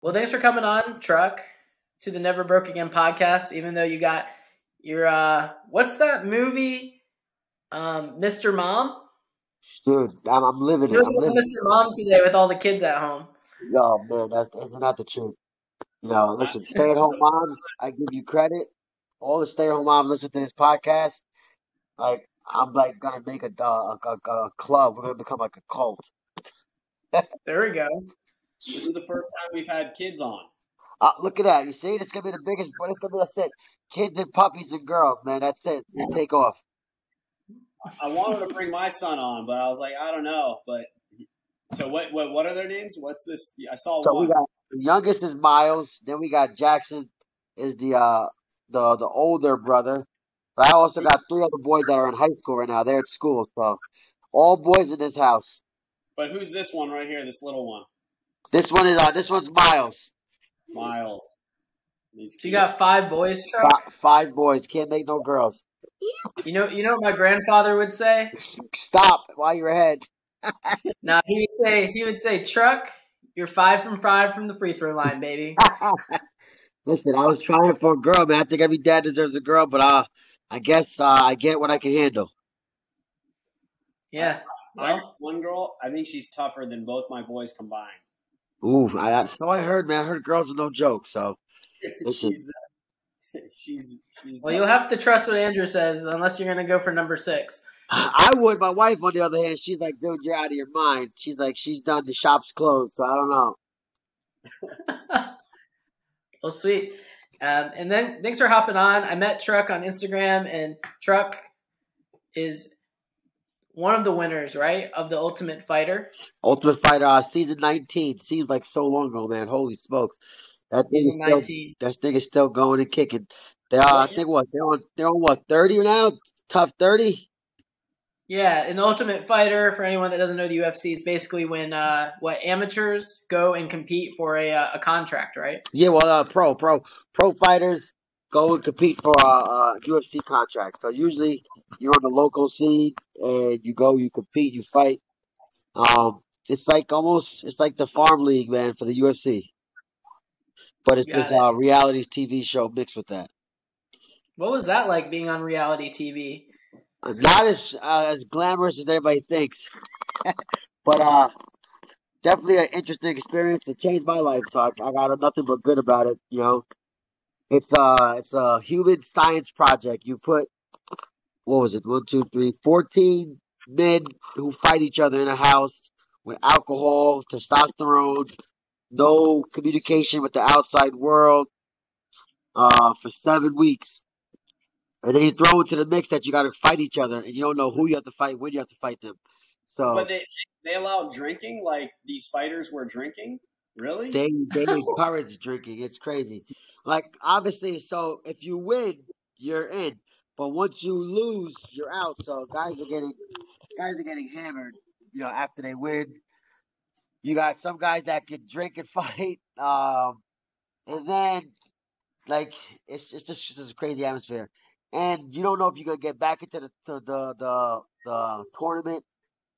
Well, thanks for coming on, Truck, to the Never Broke Again podcast. Even though you got your what's that movie, Mr. Mom? Dude, I'm living You it. look I'm like living Mr. Mom today with all the kids at home. it. Yo, man, isn't that the truth? I, Listen, stay-at-home moms, I give you credit. All the stay-at-home moms listen to this podcast. Like, I'm like gonna make a club. We're gonna become like a cult. There we go. this is the first time we've had kids on. Look at that. You see, it's gonna be the biggest. But it's gonna be that's it. Kids and puppies and girls, man. That's it. We take off. I wanted to bring my son on, but I was like, I don't know. But so what are their names? What's this? I saw So we one. got the youngest is Miles. Then we got Jackson is the older brother. But I also got three other boys that are in high school right now. They're at school, so all boys in this house. But who's this one right here? This little one, This one's Miles. Miles. He's You cute. got 5 boys, Truck. Five boys. Can't make no girls. You know what my grandfather would say? Stop while you're ahead. No, he would say, Truck, you're 5 from 5 from the free throw line, baby. Listen, I was trying for a girl, man. I think every dad deserves a girl, but I guess I get what I can handle. Yeah. I got Well, one girl. I think she's tougher than both my boys combined. Ooh, so I heard, man. I heard girls are no joke. So listen, she's well, you'll have to trust what Andrew says, unless you're gonna go for number 6. I would. My wife, on the other hand, she's like, dude, you're out of your mind. She's like, she's done. The shop's closed, so I don't know. Well, sweet. And then thanks for hopping on. I met Truck on Instagram, and Truck is one of the winners, right, of the Ultimate Fighter. Ultimate Fighter season 19 seems like so long ago, man. Holy smokes, Season 19. that thing is still going and kicking. They are, I think, they're on what 30 now? Top 30. Yeah, an Ultimate Fighter, for anyone that doesn't know the UFC, is basically when amateurs go and compete for a contract, right? Yeah, well, pro fighters go and compete for a UFC contract. So usually you're on the local scene and you go, you compete, you fight. It's like it's like the farm league, man, for the UFC. But it's this Got it. reality TV show mixed with that. What was that like being on reality TV? Not as glamorous as everybody thinks, but definitely an interesting experience. It changed my life, so I got nothing but good about it. It's a human science project. You put what was it? 14 men who fight each other in a house with alcohol, testosterone, no communication with the outside world, for 7 weeks. And then you throw into the mix that you got to fight each other, and you don't know who you have to fight, when you have to fight them. But So they allow drinking, like these fighters were drinking. Really? they encourage drinking. It's crazy. Like obviously, so if you win, you're in. But once you lose, you're out. So guys are getting hammered, after they win. You got some guys that can drink and fight. And then like it's just a crazy atmosphere. And you don't know if you're gonna get back into the tournament.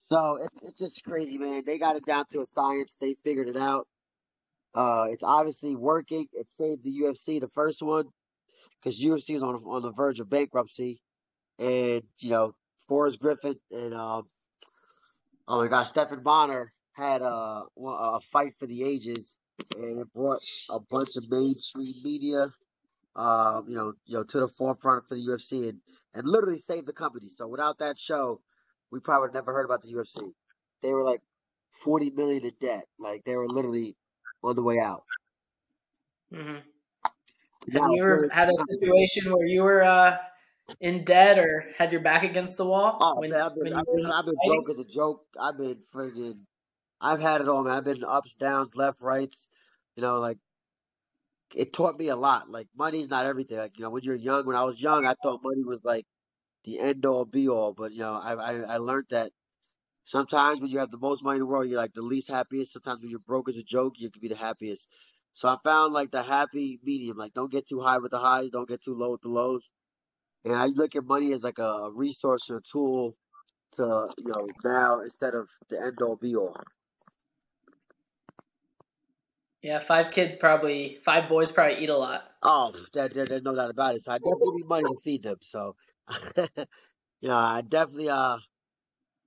So it's just crazy, man. They got it down to a science. They figured it out. It's obviously working. It saved the UFC, the first one, because UFC was on the verge of bankruptcy, and Forrest Griffin and oh my gosh, Stephen Bonner had a fight for the ages, and it brought a bunch of mainstream media, to the forefront for the UFC, and literally saved the company. So without that show, we probably would have never heard about the UFC. They were like 40 million in debt. Like they were literally on the way out. Hmm. Have Now, you ever had a situation where you were in debt or had your back against the wall oh when man, when you were I've been fighting? broke as a joke. I've had it all, man. I've been ups, downs, left, rights. Like it taught me a lot. Like money's not everything. Like when you're young, when I was young, I thought money was like the end all be all. But I learned that sometimes when you have the most money in the world, you're like the least happiest. Sometimes when you're broke as a joke, you can be the happiest. So I found like the happy medium. Like don't get too high with the highs, don't get too low with the lows. And I look at money as like a resource or a tool to now instead of the end all be all. Yeah, 5 kids probably 5 boys probably eat a lot. Oh, there's no doubt about it. So I definitely need money to feed them. So, I definitely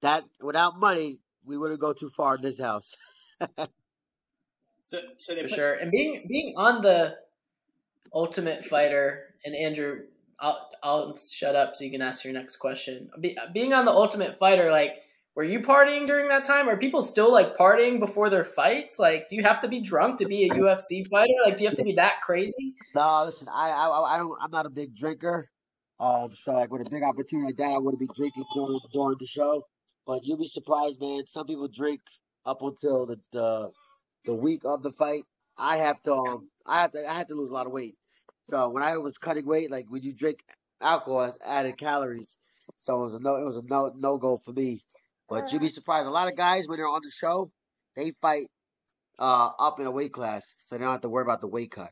that without money we wouldn't go too far in this house. So they For put sure. And being on the Ultimate Fighter, and Andrew, I'll shut up so you can ask your next question. Being on the Ultimate Fighter, like, were you partying during that time? Are people still like partying before their fights? Like, do you have to be drunk to be a UFC fighter? Like, do you have to be that crazy? No, listen, I don't. I'm not a big drinker. So like with a big opportunity like that, I wouldn't be drinking during the show. But you'll be surprised, man. Some people drink up until the week of the fight. I had to lose a lot of weight. So when I was cutting weight, like when you drink alcohol, it's added calories. So it was a no go for me. But you'd be surprised. A lot of guys when they're on the show, they fight up in a weight class, so they don't have to worry about the weight cut.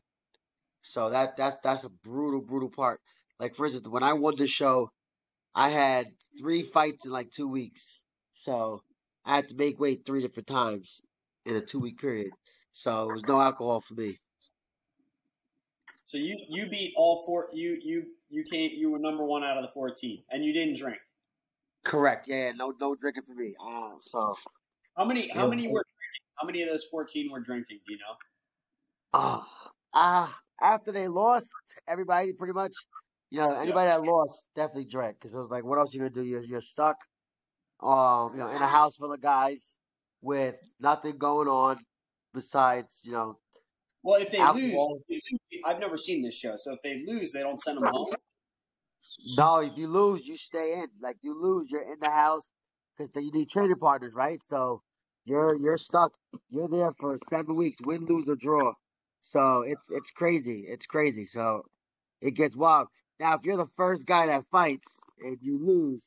So that's a brutal part. Like for instance, when I won the show, I had 3 fights in like 2 weeks. So I had to make weight 3 different times in a 2 week period. So it was no alcohol for me. so you beat all four. You were number one out of the 14, and you didn't drink. Correct. Yeah, no drinking for me. So How it many was, were how many of those 14 were drinking? Do you know? uh, uh after they lost, everybody pretty much, Yeah. anybody that lost definitely drank because it was like, what else you gonna do? You're stuck, in a house full of guys with nothing going on besides, Well, if they lose, alcohol. I've never seen this show. So if they lose, they don't send them home. No, if you lose, you stay in. Like you lose, you're in the house because you need training partners, right? So you're stuck. You're there for 7 weeks, win, lose, or draw. So it's crazy. It's crazy. So it gets wild. Now, if you're the first guy that fights and you lose,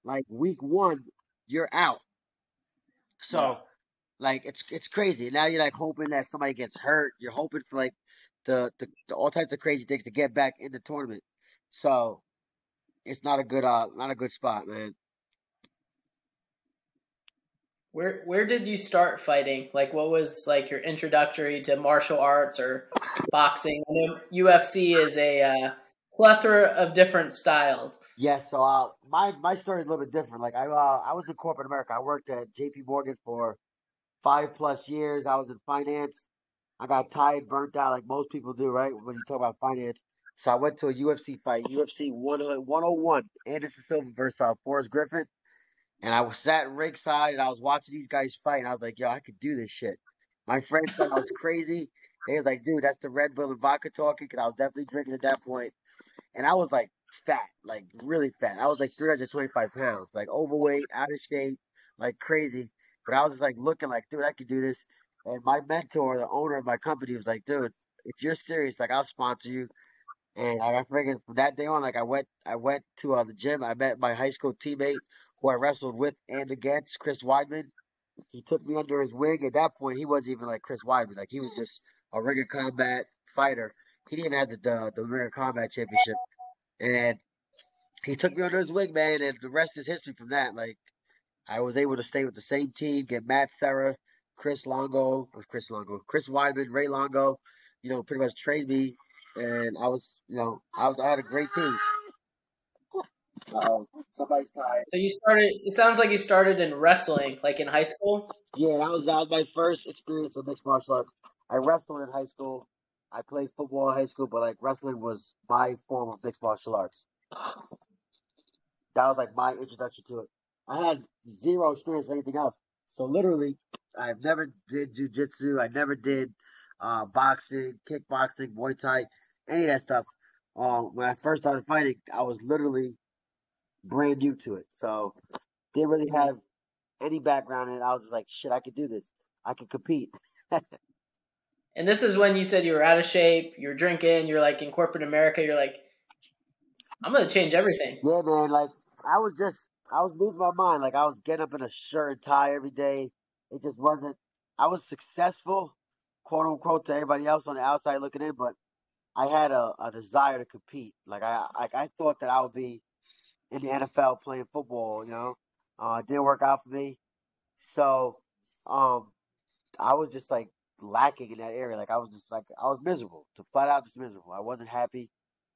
like week one, you're out. Yeah. So like it's crazy. Now you're like hoping that somebody gets hurt. You're hoping for like the all types of crazy things to get back in the tournament. So it's not a good spot, man. Where did you start fighting? Like, what was like your introductory to martial arts or boxing? I know UFC is a plethora of different styles. Yes, so my story is a little bit different. Like I was in corporate America. I worked at JP Morgan for 5+ years. I was in finance. I got tired, burnt out like most people do, right? When you talk about finance. So I went to a UFC fight, UFC 101, Anderson Silva versus Forrest Griffin. And I was sat ringside and I was watching these guys fight. And I was like, yo, I could do this shit. My friends thought I was crazy. They was like, dude, that's the Red Bull and vodka talking. Because I was definitely drinking at that point. And I was like fat, like really fat. I was like 325 pounds, like overweight, out of shape, like crazy. But I was just like looking like, dude, I could do this. And my mentor, the owner of my company, was like, dude, if you're serious, like I'll sponsor you. And I figured from that day on, like I went to the gym. I met my high school teammate who I wrestled with and against, Chris Weidman. He took me under his wing. At that point, he wasn't even like Chris Weidman. Like he was just a ring of combat fighter. He didn't even have the ring of combat championship. And he took me under his wing, man, and the rest is history from that. Like I was able to stay with the same team, get Matt Serra, Chris Weidman, Ray Longo, pretty much trained me, and I had a great team. Somebody's tired. So you started. It sounds like you started in wrestling, like in high school. Yeah, that was my first experience of mixed martial arts. I wrestled in high school. I played football in high school, but like wrestling was my form of mixed martial arts. That was like my introduction to it. I had zero experience with anything else. So literally, I've never did jujitsu. I never did boxing, kickboxing, Muay Thai, any of that stuff. When I first started fighting, I was literally brand new to it. So didn't really have any background in it. I was just like, shit, I could do this. I could compete. And this is when you said you were out of shape, you were drinking, you're like in corporate America, you're like, I'm gonna change everything. Yeah, man. Like I was losing my mind. Like I was getting up in a shirt and tie every day. It just wasn't. I was successful, quote unquote, to everybody else on the outside looking in, but I had a desire to compete. I thought that I would be in the NFL playing football. It didn't work out for me. So, um, I was just like lacking in that area. Like I was just like I was miserable, to flat out just miserable. I wasn't happy.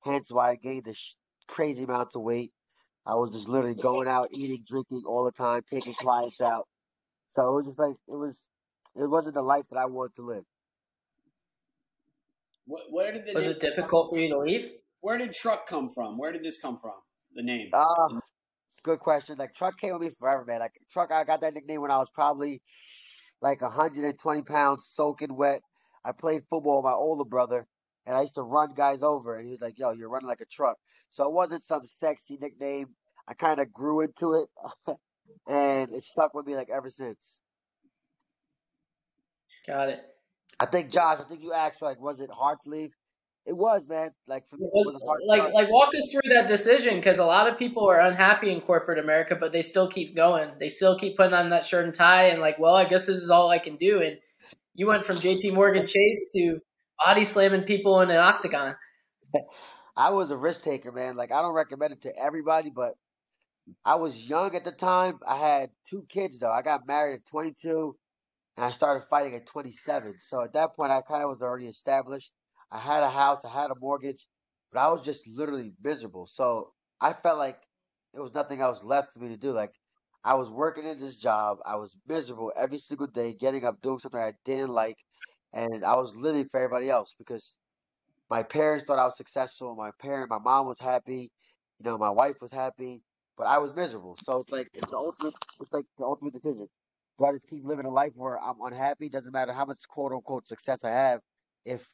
Hence why I gained this crazy amounts of weight. I was just literally going out, eating, drinking all the time, taking clients out. So it was just like it wasn't the life that I wanted to live. Where did the Was name? it difficult for you to leave? Where did truck come from? Where did this come from? The name. Uh Good question. Like truck came with me forever, man. Like truck, I got that nickname when I was probably like 120 pounds, soaking wet. I played football with my older brother, and I used to run guys over, and he was like, "Yo, you're running like a truck." So it wasn't some sexy nickname. I kind of grew into it, and it stuck with me like ever since. Got it. I think Josh, I think you asked like, was it hard to leave? It was, man. Like for me, it was a hard Like start. like walk us through that decision because a lot of people are unhappy in corporate America, but they still keep going. They still keep putting on that shirt and tie and like, well, I guess this is all I can do. And you went from J.P. Morgan Chase to body slamming people in an octagon. I was a risk taker, man. Like I don't recommend it to everybody, but I was young at the time. I had two kids though. I got married at 22 and I started fighting at 27. So at that point, I kind of was already established. I had a house, I had a mortgage, but I was just literally miserable. So I felt like there was nothing else left for me to do. Like I was working in this job, I was miserable every single day, getting up, doing something I didn't like, and I was living for everybody else because my parents thought I was successful. My mom was happy. My wife was happy, but I was miserable. So it's like the ultimate decision. Do I just keep living a life where I'm unhappy? Doesn't matter how much quote unquote success I have, if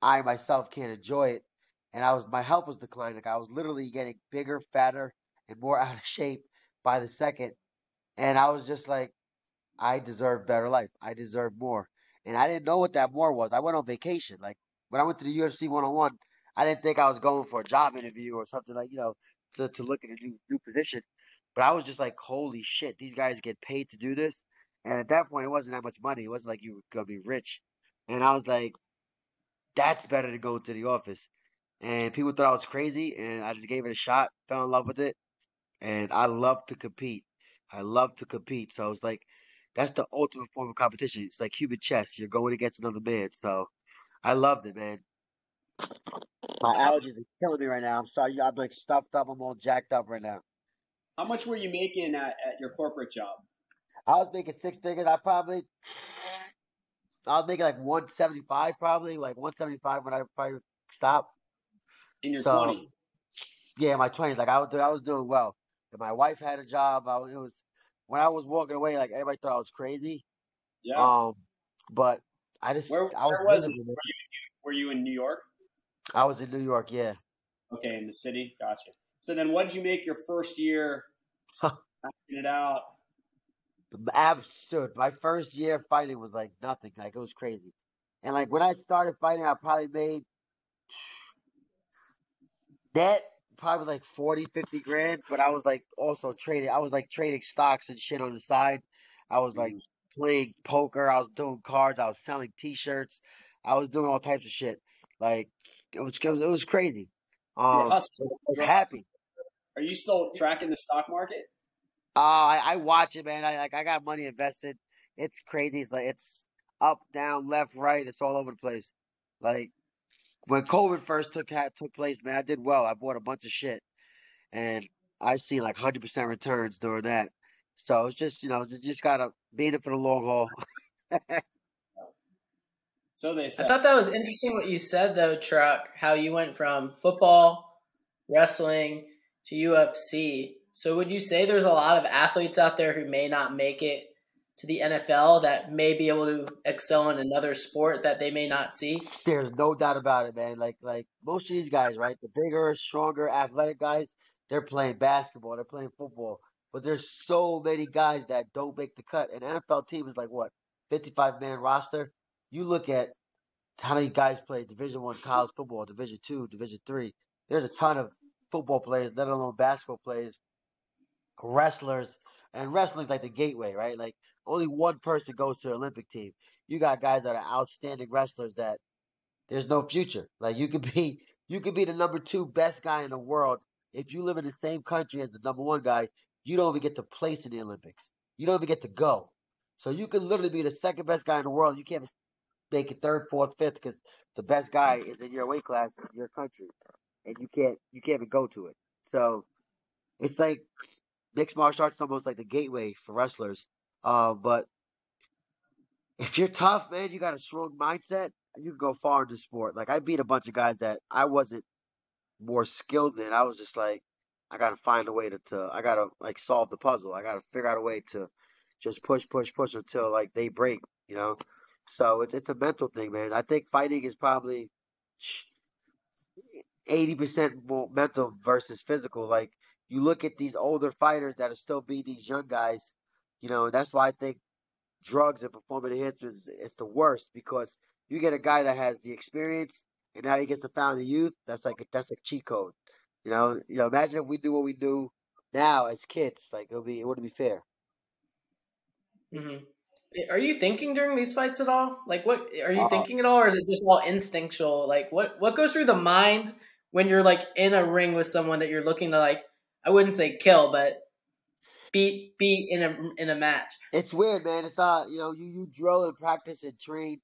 I myself can't enjoy it. And my health was declining. Like I was literally getting bigger, fatter, and more out of shape by the second. And I was just like, I deserve better life. I deserve more. And I didn't know what that more was. I went on vacation. Like when I went to the UFC 101, I didn't think I was going for a job interview or something like, to look at a new position. But I was just like, holy shit, these guys get paid to do this. And at that point, it wasn't that much money. It wasn't like you were gonna be rich. And I was like, that's better than going to the office. And people thought I was crazy, and I just gave it a shot, fell in love with it, and I love to compete. I love to compete. So it's like that's the ultimate form of competition. It's like human chess. You're going against another man. So I loved it, man. My How allergies are killing me right now. I'm sorry. I'm like stuffed up. I'm all jacked up right now. how much were you making at your corporate job I was making six figures. I was making like 175 probably, like 175 when I probably stopped. in your So 20s? yeah, my 20s, like I was doing well. And my wife had a job. It was when I was walking away, like everybody thought I was crazy. Yeah. Um, but I was Where was this? miserable, man. Were you in New York? I was in New York, yeah. Okay, in the city. Gotcha. So then, what did you make your first year acting it out? Absurd. My first year fighting was like nothing. Like it was crazy. And like when I started fighting, I probably made that probably like 40, 50 grand. But I was like also trading. I was like trading stocks and shit on the side. I was like Mhm. playing poker. I was doing cards. I was selling T-shirts. I was doing all types of shit. Like it was crazy. You're hustling. But I was You're hustling. happy. Are you still tracking the stock market? I watch it, man. I got money invested. It's crazy. It's like it's up, down, left, right. It's all over the place. Like when COVID first took place, man, I did well. I bought a bunch of shit, and I seen like 100% returns during that. So it's just you just gotta be in it for the long haul. So they I say. thought that was interesting what you said though, Truck, how you went from football, wrestling to UFC. So would you say there's a lot of athletes out there who may not make it to the NFL that may be able to excel in another sport that they may not see? There's no doubt about it, man. Like most of these guys, right? The bigger, stronger, athletic guys, they're playing basketball, they're playing football. But there's so many guys that don't make the cut. An NFL team is like what, 55-man roster. You look at how many guys play Division 1 college football, Division 2, Division 3. There's a ton of football players, let alone basketball players, wrestlers, and wrestling's like the gateway, right? Like only one person goes to the Olympic team. You got guys that are outstanding wrestlers that there's no future. Like you could be the number two best guy in the world. If you live in the same country as the number one guy, you don't even get to place in the Olympics. You don't even get to go. So you could literally be the second best guy in the world. You can't. make it third, fourth, fifth because the best guy is in your weight class in your country, and you can't even go to it. So it's like mixed martial arts is almost like the gateway for wrestlers. But if you're tough, man, you got a strong mindset, you can go far in the sport. Like I beat a bunch of guys that I wasn't more skilled than. I was just like, I gotta find a way to I gotta like solve the puzzle. I gotta figure out a way to just push, push, push until like they break, you know. So it's a mental thing, man. I think fighting is probably 80% more mental versus physical. Like you look at these older fighters that are still beating these young guys, that's why I think drugs and performance enhancers is the worst because you get a guy that has the experience and now he gets to found the youth. That's like cheat code. Imagine if we do what we do now as kids. Like it wouldn't be fair. Hmm. Are you thinking during these fights at all? Like, what are you Uh, thinking at all, or is it just all instinctual? Like, what goes through the mind when you're like in a ring with someone that you're looking to like? I wouldn't say kill, but beat in a match. it's weird, man. It's you drill and practice and train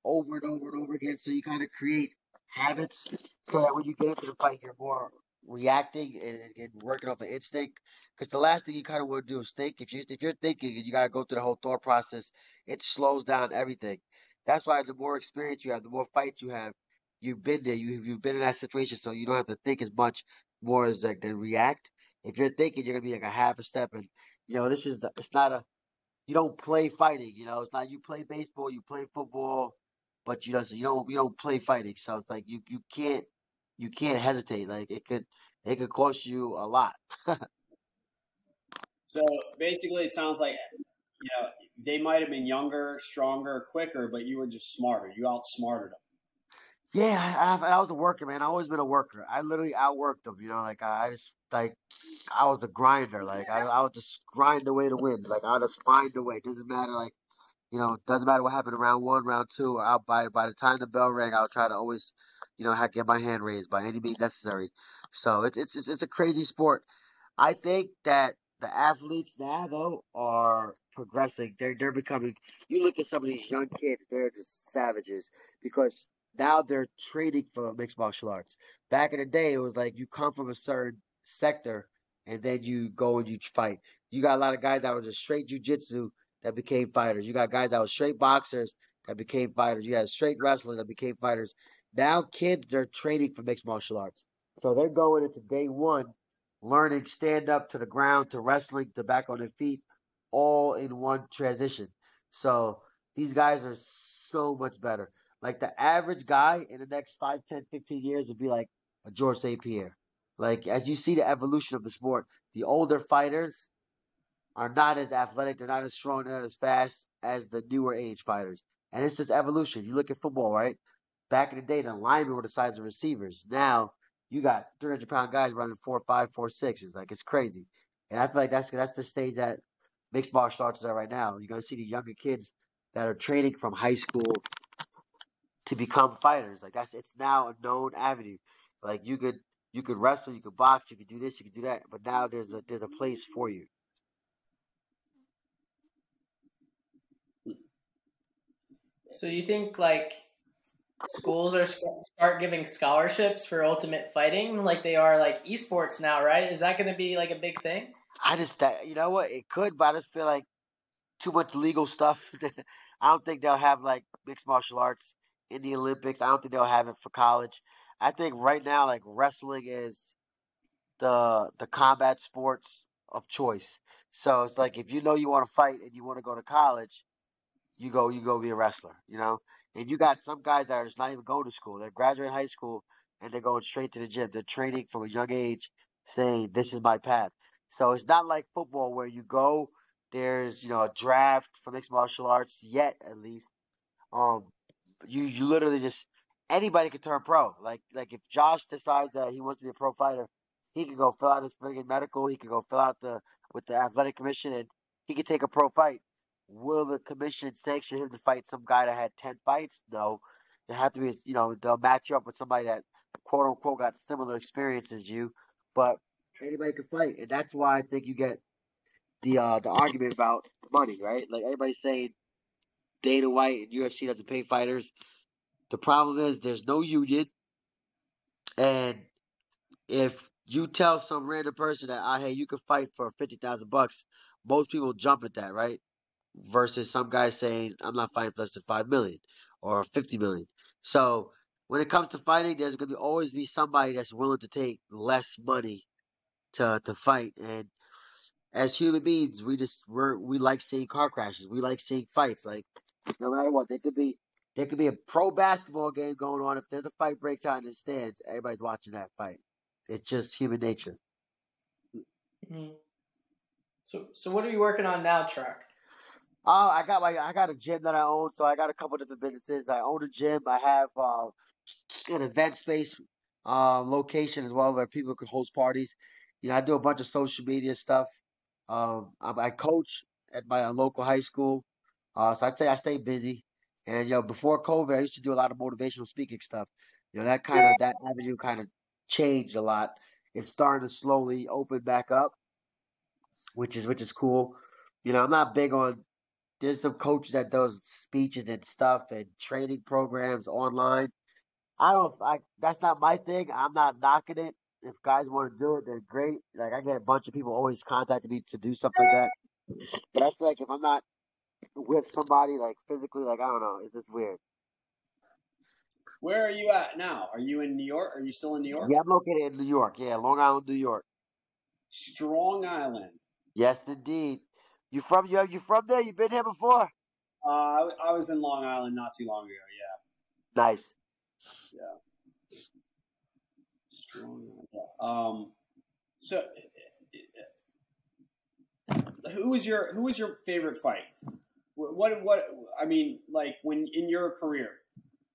over and over and over again. So you kind of create habits so that when you get into the fight, you're more reacting and working off an instinct. Because the last thing you kind of want to do is think. If you're thinking and you got to go through the whole thought process, it slows down everything. That's why the more experience you have, the more fights you have. You've been there. You've been in that situation, so you don't have to think as much more as like than react. If you're thinking, you're gonna be like a half a step, and it's not a you don't play fighting. It's not you play baseball, you play football, but so you don't play fighting. So it's like you can't hesitate. Like it could cost you a lot. So basically, it sounds like they might have been younger, stronger, quicker, but you were just smarter. You outsmarted them. Yeah, I was a worker, man. I always been a worker. I literally outworked them. Like I just like I was a grinder. Like I would just grind away to win. Like I would just find a way. Doesn't matter. Like doesn't matter what happened in round one, round two. I'll by the time the bell rang, I'll try to always, get my hand raised by any means necessary. So it's a crazy sport. I think that the athletes now though are progressing. They're becoming. You look at some of these young kids; they're just savages because now they're training for mixed martial arts. Back in the day, it was like you come from a certain sector and then you go and you fight. You got a lot of guys that were just straight jujitsu that became fighters. You got guys that were straight boxers that became fighters. You had straight wrestlers that became fighters. Now kids they're training for mixed martial arts, so they're going into day one learning stand up to the ground to wrestling to back on their feet all in one transition. So these guys are so much better. Like the average guy in the next 5, 10, 15 years would be like a George St. Pierre. Like as you see the evolution of the sport, the older fighters are not as athletic, they're not as strong, they're not as fast as the newer age fighters. And it's just evolution. You look at football, right? Back in the day, the linemen were the size of receivers. Now you got 300-pound guys running 4.5, 4.6s. Like it's crazy. And I feel like that's the stage that mixed martial arts is at right now. You're gonna see the younger kids that are training from high school to become fighters. Like it's now a known avenue. Like you could wrestle, you could box, you could do this, you could do that. But now there's a place for you. So you think like schools are start giving scholarships for ultimate fighting like they are like esports now, right? Is that going to be like a big thing? I just, you know what? It could, but I just feel like too much legal stuff. I don't think they'll have like mixed martial arts in the Olympics. I don't think they'll have it for college. I think right now, like wrestling is the combat sports of choice. So it's like if you know you want to fight and you want to go to college, you go be a wrestler, And you got some guys that are just not even going to school. They're graduating high school and they're going straight to the gym. They're training from a young age, saying this is my path. So it's not like football where you go, there's a draft for mixed martial arts yet at least. Um, you literally just anybody could turn pro. Like if Josh decides that he wants to be a pro fighter, he can go fill out his friggin' medical. He can go fill out the with the athletic commission, and he can take a pro fight. Will the commission sanction him to fight some guy that had 10 fights? No. It have to be they'll match you up with somebody that quote unquote got similar experience as you, but anybody can fight, and that's why I think you get the argument about money, right? Like everybody's saying Dana White and UFC doesn't pay fighters. The problem is there's no union, and if you tell some random person that, hey, you can fight for $50,000, most people jump at that, right? Versus some guy saying, I'm not fighting for less than 5 million or 50 million. So when it comes to fighting, there's gonna always be somebody that's willing to take less money to fight. And as human beings, we like seeing car crashes. We like seeing fights. Like no matter what, there could be a pro basketball game going on. If there's a fight breaks out in the stands, everybody's watching that fight. It's just human nature. Mhm. So what are you working on now, Truck? I got a gym that I own, so I got a couple different businesses. I own a gym. I have an event space location as well where people can host parties. I do a bunch of social media stuff. I coach at my local high school, so I'd say I stay busy. And before COVID, I used to do a lot of motivational speaking stuff. That avenue kind of changed a lot. It's starting to slowly open back up, which is cool. I'm not big on. There's some coaches that does speeches and stuff and training programs online. I don't. That's not my thing. I'm not knocking it. If guys want to do it, they're great. Like I get a bunch of people always contacting me to do stuff like that. But I feel like if I'm not with somebody like physically, like I don't know, it's just weird. Where are you at now? Are you in New York? Are you still in New York? Yeah, I'm located in New York. Yeah, Long Island, New York. Strong Island. Yes, indeed. You from there? You been here before? I was in Long Island not too long ago. Nice. Yeah, yeah. Strong Island. Yeah. So who was your favorite fight? What I mean, like when in your career,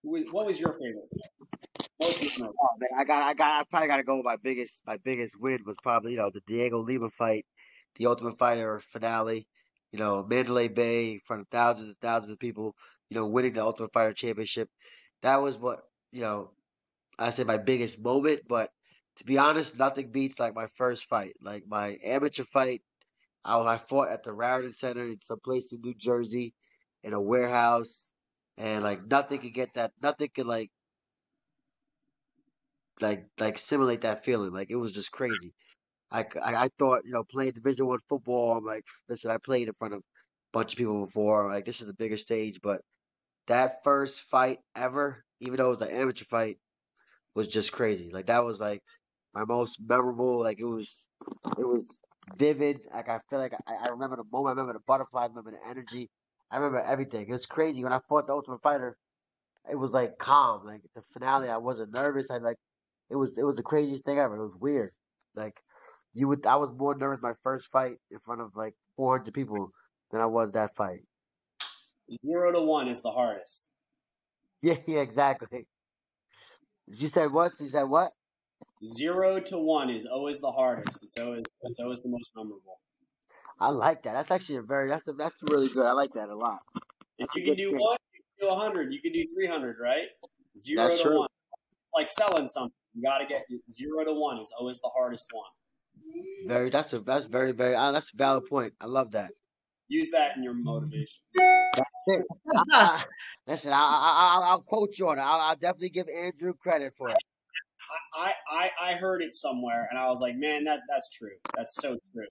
what was your favorite? Most memorable. Oh man, I probably gotta go with my biggest win was probably the Diego Lima fight, the Ultimate Fighter finale. Mandalay Bay in front of thousands and thousands of people. Winning the Ultimate Fighter championship. That was what I say my biggest moment. But to be honest, nothing beats like my first fight, like my amateur fight. I fought at the Raritan Center in some place in New Jersey, in a warehouse, and like nothing could get that. Nothing could like simulate that feeling. Like it was just crazy. I thought playing Division I football. I'm like, listen, I played in front of a bunch of people before. Like this is a bigger stage, but that first fight ever, even though it was an amateur fight, was just crazy. Like that was like my most memorable. Like it was vivid. Like I feel like I remember the moment. I remember the butterflies. I remember the energy. I remember everything. It was crazy when I fought the Ultimate Fighter. It was like calm. Like the finale, I wasn't nervous. It was the craziest thing ever. It was weird. Like I was more nervous my first fight in front of like 400 people than I was that fight. 0 to 1 is the hardest. Yeah, yeah, exactly. You said what? You said what? 0 to 1 is always the hardest. It's always the most memorable. I like that. That's actually that's really good. I like that a lot. If That's a you can good do thing. one, you can do 100. You can do 300, right? Zero That's to true. one. It's like selling something. You got to get 0 to 1 is always the hardest one. That's very very that's a valid point. I love that. Use that in your motivation. That's it. I, listen, I'll quote you on it. I'll definitely give Andrew credit for it. I heard it somewhere, and I was like, man, that's true. That's so true.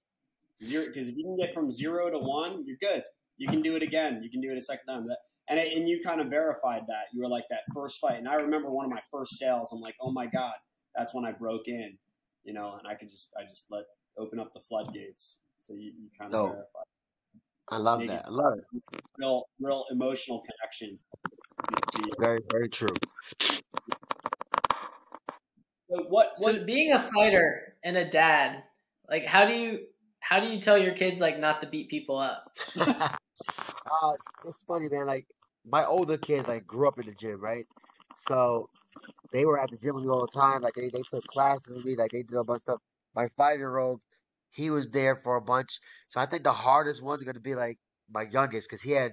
Because if you can get from 0 to 1, you're good. You can do it again. You can do it a second time. And you kind of verified that. You were like that first fight, and I remember one of my first sales. I'm like, oh my god, that's when I broke in, and I just let open up the floodgates. So you kind of So verify, I love make it that. I love it. real emotional connection. Very very true. So what So being a fighter and a dad, like how do you tell your kids like not to beat people up? It's funny, man. Like my older kids, like grew up in the gym, right? So they were at the gym with me all the time. Like they took classes with me. Like they did a bunch of stuff. My 5-year-old, he was there for a bunch. So I think the hardest ones are gonna be like my youngest, because he had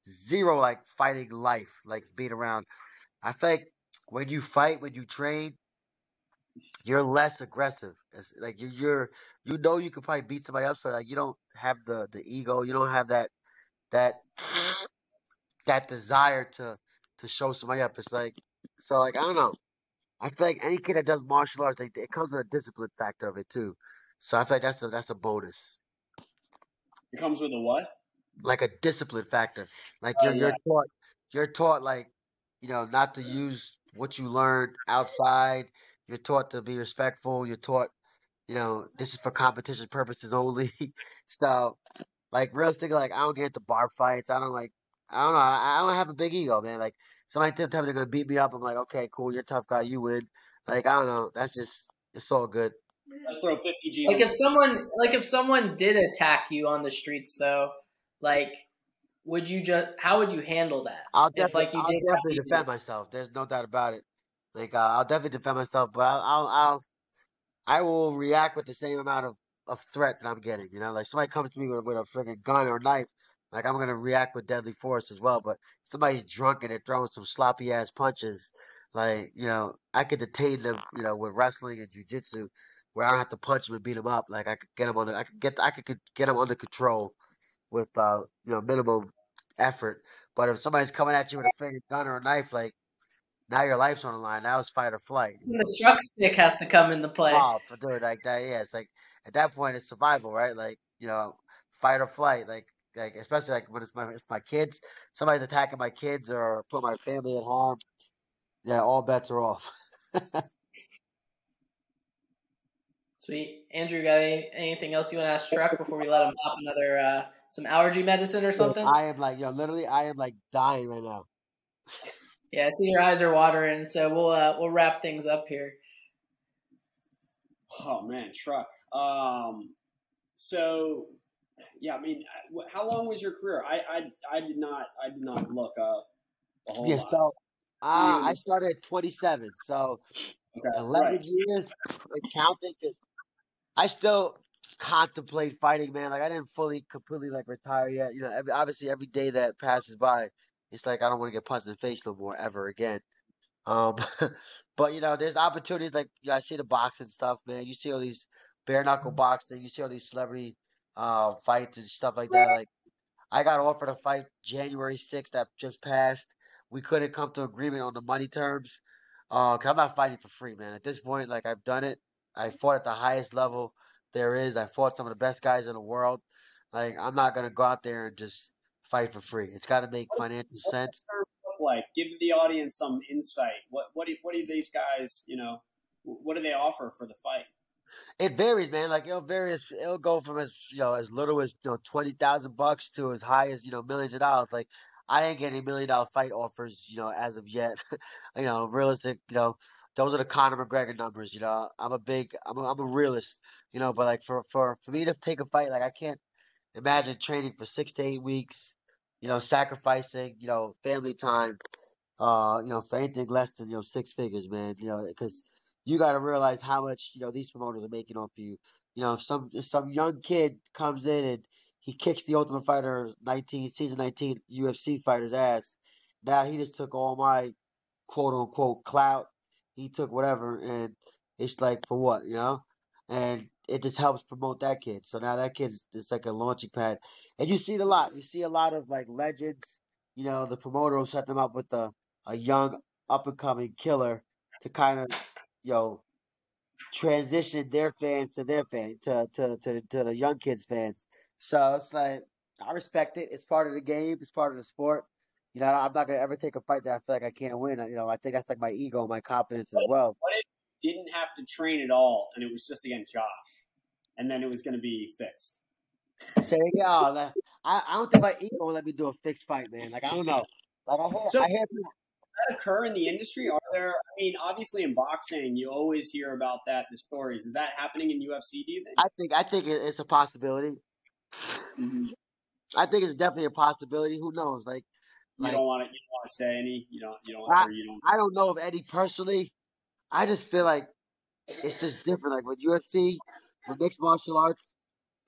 zero like fighting life, like being around. I think when you fight, when you train, you're less aggressive. It's like you could probably beat somebody up, so like you don't have the ego. You don't have that that desire to show somebody up. It's like so like I don't know. I feel like any kid that does martial arts, like it comes with a discipline factor of it too. So I feel like that's a bonus, It comes with a what? like a discipline factor. Like Oh yeah. you're taught like not to use what you learned outside. You're taught to be respectful. You're taught this is for competition purposes only. So like realistically, like I don't get into bar fights. I don't know. I don't have a big ego, man. Like somebody tell me they're gonna beat me up. I'm like, okay, cool. You're a tough guy. You win. Like I don't know. That's just it's all good. Let's throw 50 G's Like in. if someone did attack you on the streets though, like would you just how would you handle that? If like you I'll did have definitely to defend myself. There's no doubt about it. Like I'll definitely defend myself, but I will react with the same amount of threat that I'm getting. Like somebody comes to me with a freaking gun or knife, like I'm gonna react with deadly force as well. But somebody's drunk and they're throwing some sloppy ass punches, like I could detain them, with wrestling and jujitsu, where I don't have to punch them and beat them up. Like I could get them I could get them under control with minimum effort. But if somebody's coming at you with a freaking gun or a knife, like now your life's on the line. Now it's fight or flight. the truck stick has to come into play. Oh, for doing like that, yeah. It's like at that point it's survival, right? Like, fight or flight. Like especially like when it's my kids, somebody's attacking my kids or put my family at harm, yeah, all bets are off. Sweet. Andrew, got anything else you want to ask Truck before we let him pop another some allergy medicine or Dude, something? I am like, literally I am like dying right now. Yeah, I see your eyes are watering, so we'll wrap things up here. Oh man, truck. So yeah, I mean, how long was your career? I did not look up a whole Yeah, lot. so You- I started at 27, so Okay, 11 right. years like counting 'cause I still contemplate fighting, man. Like I didn't fully, completely like retire yet. Obviously every day that passes by, it's like I don't want to get punched in the face no more ever again. Um, but there's opportunities like I see the boxing stuff, man. You see all these bare knuckle boxing, you see all these celebrity fights and stuff like that. Like I got offered a fight January 6th that just passed. We couldn't come to agreement on the money terms. 'Cause I'm not fighting for free, man. At this point, like I've done it. I fought at the highest level there is. I fought some of the best guys in the world. Like I'm not gonna go out there and just fight for free. It's got to make financial What does sense. terms look like? Give the audience some insight. What do these guys? What do they offer for the fight? It varies, man. Like it'll vary. It'll go from as little as $20,000 to as high as millions of dollars. Like I ain't getting $1 million fight offers, as of yet. Realistic. Those are the Conor McGregor numbers. I'm a realist. But like for me to take a fight, like I can't imagine training for 6 to 8 weeks. Sacrificing family time for anything less than, 6 figures, man, because you got to realize how much, these promoters are making off you. If some young kid comes in and he kicks the Ultimate Fighter 19, season 19 UFC fighter's ass, now he just took all my quote unquote clout. He took whatever, and it's like for what, And it just helps promote that kid. So now that kid's just like a launching pad, and you see it a lot. You see a lot of like legends. The promoter will set them up with a young up and coming killer to kind of you know transition their fans to their fans to the young kids fans. So it's like I respect it. It's part of the game. It's part of the sport. I'm not gonna ever take a fight that I feel like I can't win. I think that's like my ego, my confidence as well. What if you didn't have to train at all, and it was just against Josh, and then it was going to be fixed? Say, I don't think my ego will let me do a fixed fight, man. Like I don't know. Like So I hear people. that occur in the industry? Are there? I mean, obviously in boxing, you always hear about that. The stories. Is that happening in UFC? Do you think? I think it's a possibility. Mm-hmm. I think it's definitely a possibility. Who knows? You Like don't want to. You don't want to say any. You don't. I Or you don't. I don't know of any personally. I just feel like it's just different. Like with UFC, with mixed martial arts,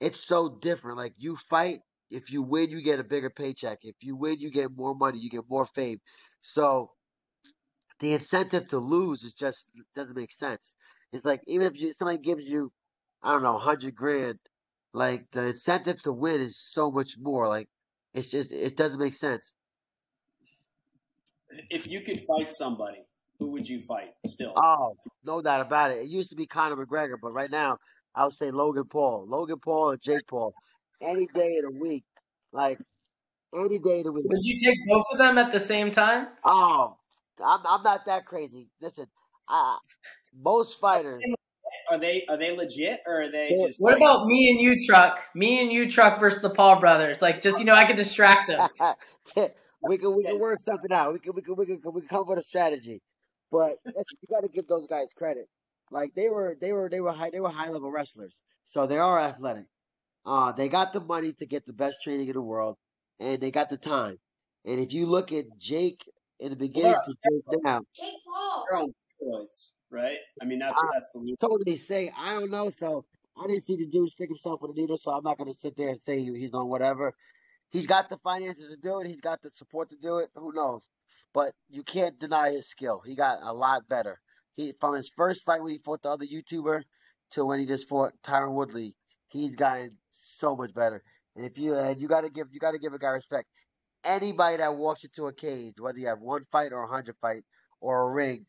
it's so different. Like you fight, if you win, you get a bigger paycheck. If you win, you get more money, you get more fame. So the incentive to lose is just doesn't make sense. It's like even if somebody gives you, I don't know, 100 grand, like the incentive to win is so much more. Like it doesn't make sense. If you could fight somebody, who would you fight? Still, Oh, no doubt about it. It used to be Conor McGregor, but right now I would say Logan Paul. Logan Paul or Jake Paul. Any day of the week. Like any day of the week. Would you take both of them at the same time? Oh, I'm not that crazy. Listen, I most fighters are they legit or are they they just What like about me and you, Truck? Me and you, Truck versus the Paul brothers. Like, just I could distract them. we can work something out. We can come up with a strategy. But listen, you got to give those guys credit. Like they were high level wrestlers, so they are athletic. They got the money to get the best training in the world, and they got the time. And if you look at Jake in the well, they're beginning to Jake now, on steroids, right? I mean, I that's the lead. so what they say. I don't know. So I didn't see the dude stick himself with a needle, so I'm not going to sit there and say he's on whatever. He's got the finances to do it. He's got the support to do it. Who knows? But you can't deny his skill. He got a lot better. He from his first fight when he fought the other YouTuber to when he just fought Tyron Woodley, he's gotten so much better. And if you got to give a guy respect. Anybody that walks into a cage, whether you have one fight or 100 fight or a ring,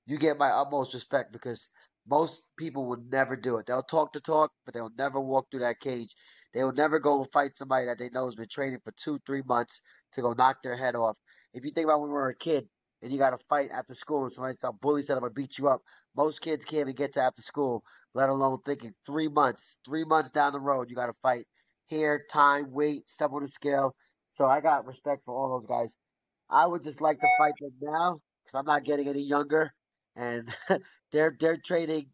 you get my utmost respect because most people would never do it. They'll talk the talk, but they'll never walk through that cage. They will never go and fight somebody that they know has been training for 2, 3 months to go knock their head off. If you think about when we were a kid and you got to fight after school and somebody some bully said I'm gonna beat you up, most kids can't even get to after school, let alone thinking 3 months. 3 months down the road you got to fight. Hair, time, weight, step on the scale. So I got respect for all those guys. I would just like to fight them now because I'm not getting any younger, and they're training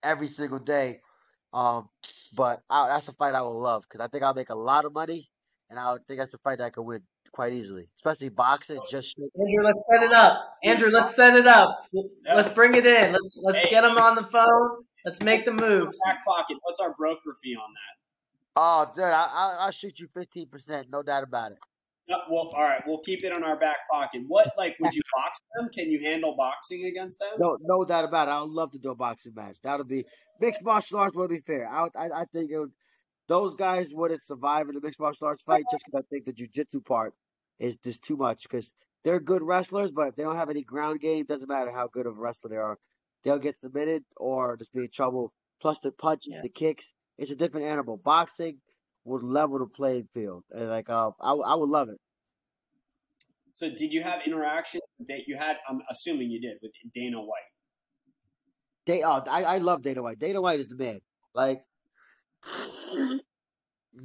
every single day. Um, but that's a fight I will love because I think I'll make a lot of money, and I would think that's a fight that I could win quite easily. Especially boxing, just straight. Andrew, let's set it up. Andrew, let's set it up. Let's bring it in. Let's Hey, get them on the phone. Let's make the moves. back pocket. What's our broker fee on that? Oh, dude, I'll shoot you 15%, no doubt about it. Well, all right, we'll keep it on our back pocket. What would you box them? Can you handle boxing against them? No doubt about it. I would love to do a boxing match. That'll be mixed martial arts. Would be fair. I think those guys wouldn't survive in a mixed martial arts fight just because I think the jujitsu part is just too much. Because they're good wrestlers, but if they don't have any ground game, doesn't matter how good of a wrestler they are, they'll get submitted or just be in trouble. Plus the punches, Yeah. the kicks, it's a different animal. Boxing would level the playing field, and I would love it. So, did you have interactions that you had? I'm assuming you did with Dana White. I love Dana White. Dana White is the man. Like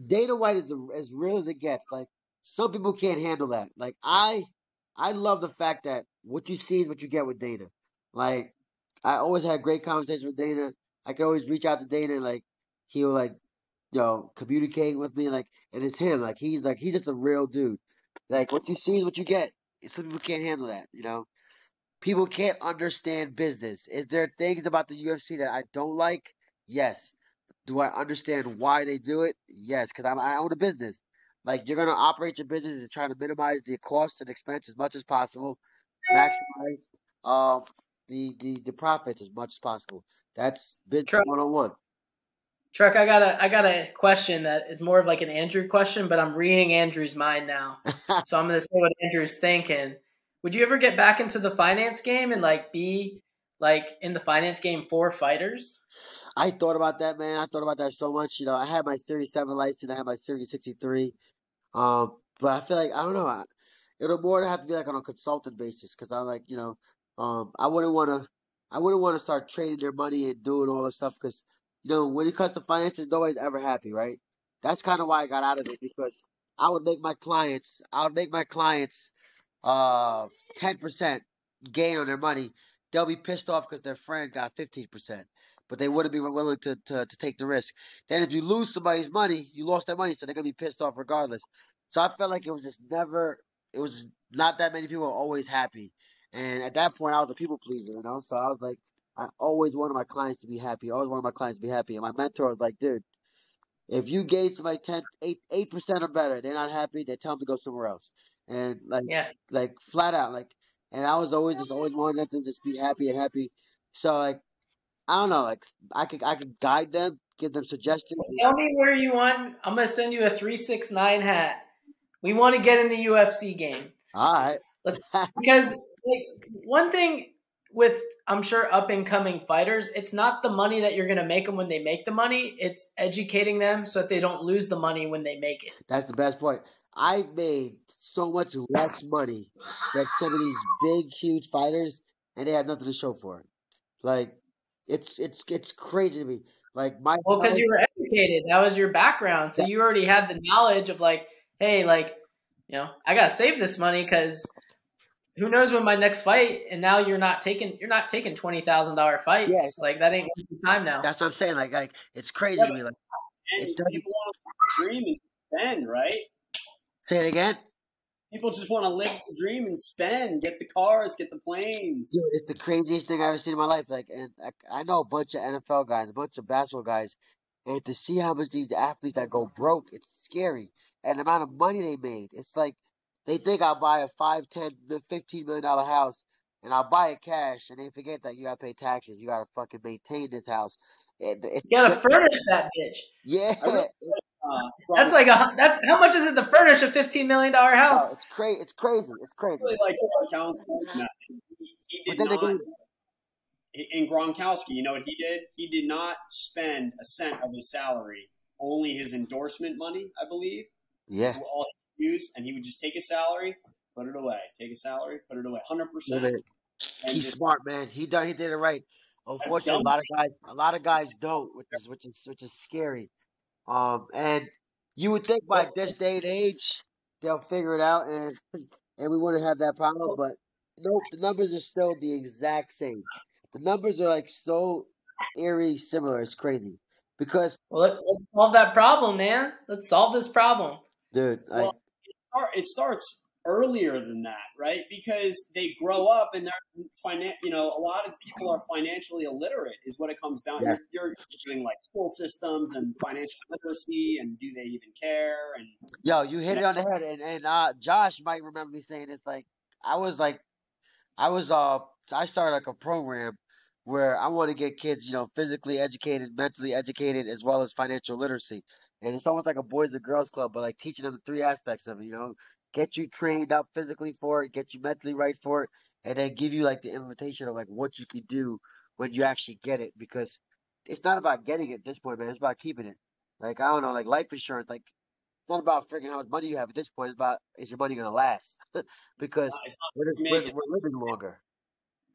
Dana White is as real as it gets. Like some people can't handle that. Like I love the fact that what you see is what you get with Dana. Like I always had great conversations with Dana. I could always reach out to Dana and he'll communicate with me and it's him. He's just a real dude. Like what you see is what you get. Some people can't handle that. People can't understand business. Is there things about the UFC that I don't like? Yes. Do I understand why they do it? Yes, because I own a business. Like you're gonna operate your business and try to minimize the costs and expense as much as possible, maximize um the profits as much as possible. That's business Truck, 101. Truck, I got a question that is more of like an Andrew question, but I'm reading Andrew's mind now. So I'm gonna say what Andrew's thinking. Would you ever get back into the finance game and be in the finance game for fighters? I thought about that, man. I thought about that so much. I had my Series 7 license. I had my Series 63. But I feel like I don't know. It'll more have to be on a consultant basis because I'm I wouldn't want to. I wouldn't want to start trading their money and doing all this stuff because when it comes to finances, nobody's ever happy, right? That's kind of why I got out of it because I would make my clients 10% gain on their money. They'll be pissed off because their friend got 15%, but they wouldn't be willing to take the risk. Then if you lose somebody's money, you lost their money, so they're gonna be pissed off regardless. So I felt like it was not that many people were always happy. And at that point, I was a people pleaser. So I was like, I always wanted my clients to be happy. I always wanted my clients to be happy. And my mentor was like, dude, if you gave somebody 8% or better, they're not happy, they tell them to go somewhere else. And Yeah. flat out, and I was always wanting them to just be happy and happy. So I don't know, I could guide them, give them suggestions. Tell me where you want. I'm gonna send you a 369 hat. We want to get in the UFC game. All right. Because like one thing with I'm sure up and coming fighters, it's not the money that you're going to make them when they make the money. It's educating them so that they don't lose the money when they make it. That's the best point. I made so much less money than some of these big, huge fighters, and they have nothing to show for it. Like, it's crazy to me. Like my Well, because fight, you were educated, that was your background, so that, you already had the knowledge of like, hey, like, I gotta save this money because who knows when my next fight, and now you're not taking $20,000 yeah, fights. Like that ain't worth your time now. that's what I'm saying. Like it's crazy Yeah, to me. Like and it doesn't. people want to dream and spend, right? Say it again. People just want to live the dream and spend, get the cars, get the planes. Dude, it's the craziest thing I've ever seen in my life. Like, and I know a bunch of NFL guys, a bunch of basketball guys, and to see how much these athletes that go broke, it's scary. And the amount of money they made, it's like they think I'll buy a 5, 10, $15 million house, and I'll buy it cash, and they forget that you gotta pay taxes, you gotta fucking maintain this house. It's You gotta furnish that bitch. yeah, I really That's like that's how much is it to furnish a $15 million house? it's crazy. It's crazy. It's crazy. really like Gronkowski. He But did then not. again, In Gronkowski, you know what he did? He did not spend a cent of his salary, only his endorsement money, I believe. yeah. Is all he would use, and he would just take his salary, put it away. Take a salary, put it away, 100%. Man, And he's just smart, man. He did it right. that's Unfortunately, dumb. a lot of guys don't, which is scary. And you would think by this day and age they'll figure it out, and we wouldn't have that problem. But nope, the numbers are still the exact same. The numbers are like so eerie similar. It's crazy because, Well, let's solve that problem, man. Let's solve this problem. dude, Well, it starts earlier than that, right? Because they grow up and they're a lot of people are financially illiterate is what it comes down. yeah, You're doing like school systems and financial literacy, and do they even care? And yo, you hit it on the head, and Josh might remember me saying this. I was like. I started like a program where I want to get kids, physically educated, mentally educated, as well as financial literacy. And it's almost like a boys and girls club, but like teaching them the three aspects of it, get you trained up physically for it, get you mentally right for it, and then give you like the invitation of like what you can do when you actually get it. Because it's not about getting it at this point, man. It's about keeping it. Like, I don't know, like life insurance, like it's not about figuring out how much money you have at this point. It's about is your money gonna last? Because it's not we're, what you we're, make, we're living longer.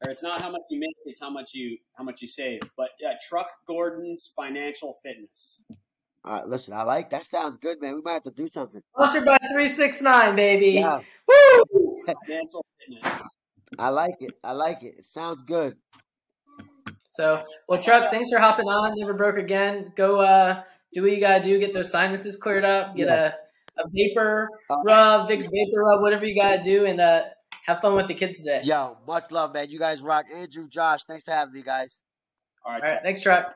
or it's not how much you make, it's how much you save. But yeah, Truck Gordon's Financial Fitness. All right, listen, I like that. Sounds good, man. We might have to do something. Sponsored by 369, baby. Yeah, Woo! Financial Fitness. I like it. I like it. It sounds good. So, well, Chuck, thanks for hopping on. Never broke again. Go do what you gotta do. Get those sinuses cleared up. Get Yeah. a vapor Uh, rub, Vicks vapor rub, whatever you gotta do, and have fun with the kids today. Yo, much love, man. You guys rock. Andrew, Josh, thanks for having me, guys. All right. All right, thanks, Chuck.